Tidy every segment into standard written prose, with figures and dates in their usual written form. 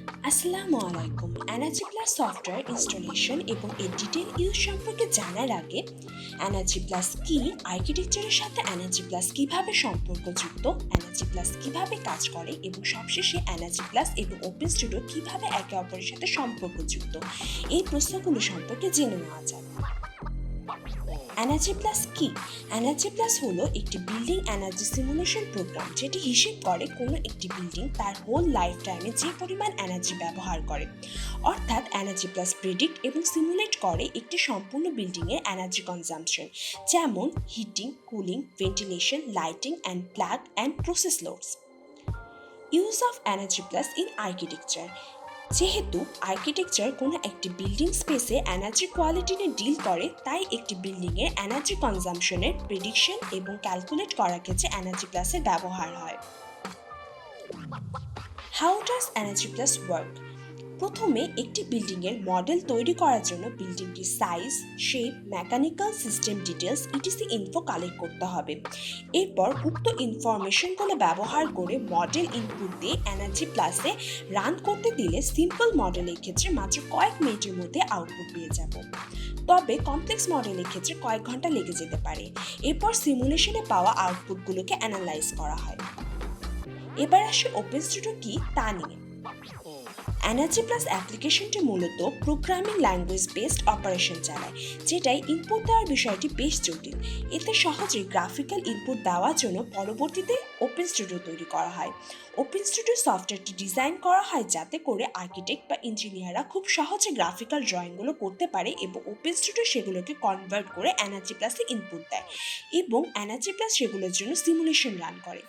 আসসালামু আলাইকুম। EnergyPlus software installation এবং এর ডিটেইল ইউজ সম্পর্কে জানার আগে EnergyPlus কি, আর্কিটেকচারের সাথে EnergyPlus কিভাবে সম্পর্কযুক্ত, EnergyPlus কিভাবে কাজ করে এবং সবশেষে EnergyPlus এবং ওপেন স্টুডিও কিভাবে একে অপরের সাথে সম্পর্কযুক্ত, এই প্রশ্নগুলো সম্পর্কে জেনে নেওয়া যাক। EnergyPlus কি? EnergyPlus হলো একটি বিল্ডিং এনার্জি সিমুলেশন প্রোগ্রাম যেটি হিসেব করে কোনো একটি বিল্ডিং তার হোল লাইফ টাইমে যে পরিমাণ এনার্জি ব্যবহার করে। অর্থাৎ EnergyPlus প্রেডিক্ট এবং সিমুলেট করে একটি সম্পূর্ণ বিল্ডিংয়ের এনার্জি কনজাম্পশন, যেমন heating, cooling, ventilation, lighting and plug and process loads. Use of EnergyPlus in architecture. যেহেতু আর্কিটেকচার কোনো একটি বিল্ডিং স্পেসে এনার্জি কোয়ালিটি নিয়ে ডিল করে, তাই একটি বিল্ডিংয়ের এনার্জি কনজাম্পশনের প্রেডিকশন এবং ক্যালকুলেট করার ক্ষেত্রে EnergyPlusের ব্যবহার হয়। How does EnergyPlus work? প্রথমে একটি বিল্ডিংয়ের মডেল তৈরি করার জন্য বিল্ডিংটির size, shape, mechanical system details etc info collect করতে হবে। এরপর উক্ত ইনফরমেশনগুলো ব্যবহার করে মডেল ইনপুট দিয়ে EnergyPlusে রান করতে দিলে সিম্পল মডেলের ক্ষেত্রে মাত্র কয়েক মিনিটের মধ্যে আউটপুট পেয়ে যাব। তবে কমপ্লেক্স মডেলের ক্ষেত্রে কয়েক ঘন্টা লেগে যেতে পারে। এরপর সিমুলেশনে পাওয়া আউটপুটগুলোকে অ্যানালাইজ করা হয়। এবার আসে ওপেন স্টুডিও কি তা নিয়ে। EnergyPlus অ্যাপ্লিকেশনটি মূলত প্রোগ্রামিং ল্যাঙ্গুয়েজ বেসড অপারেশন চালায়, যেটাই ইনপুট দেওয়ার বিষয়টি বেশ জটিল। এতে সহজে গ্রাফিক্যাল ইনপুট দেওয়ার জন্য পরবর্তীতে ওপেন স্টুডিও তৈরি করা হয়। ওপেন স্টুডিও সফটওয়্যারটি ডিজাইন করা হয় যাতে করে আর্কিটেক্ট বা ইঞ্জিনিয়াররা খুব সহজে গ্রাফিক্যাল ড্রয়িংগুলো করতে পারে এবং ওপেন স্টুডিও সেগুলোকে কনভার্ট করে EnergyPlusে ইনপুট দেয় এবং EnergyPlus সেগুলোর জন্য সিমুলেশন রান করে।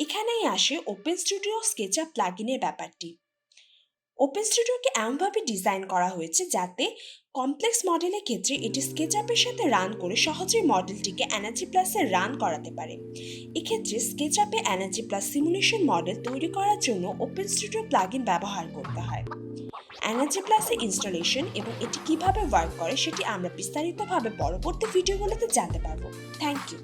এখানেই আসে ওপেন স্টুডিও স্কেচআপ প্লাগইনের ব্যাপারটি। ওপেন স্টুডিওকে এমনভাবে ডিজাইন করা হয়েছে যাতে কমপ্লেক্স মডেলের ক্ষেত্রে এটি স্কেচআপের সাথে রান করে সহজেই মডেলটিকে EnergyPlusে রান করাতে পারে। এক্ষেত্রে স্কেচআপে EnergyPlus সিমুলেশন মডেল তৈরি করার জন্য ওপেন স্টুডিও প্লাগইন ব্যবহার করতে হয়। EnergyPlusে ইনস্টলেশন এবং এটি কিভাবে ওয়ার্ক করে সেটি আমরা বিস্তারিতভাবে পরবর্তী ভিডিওগুলোতে জানতে পারবো। Thank you.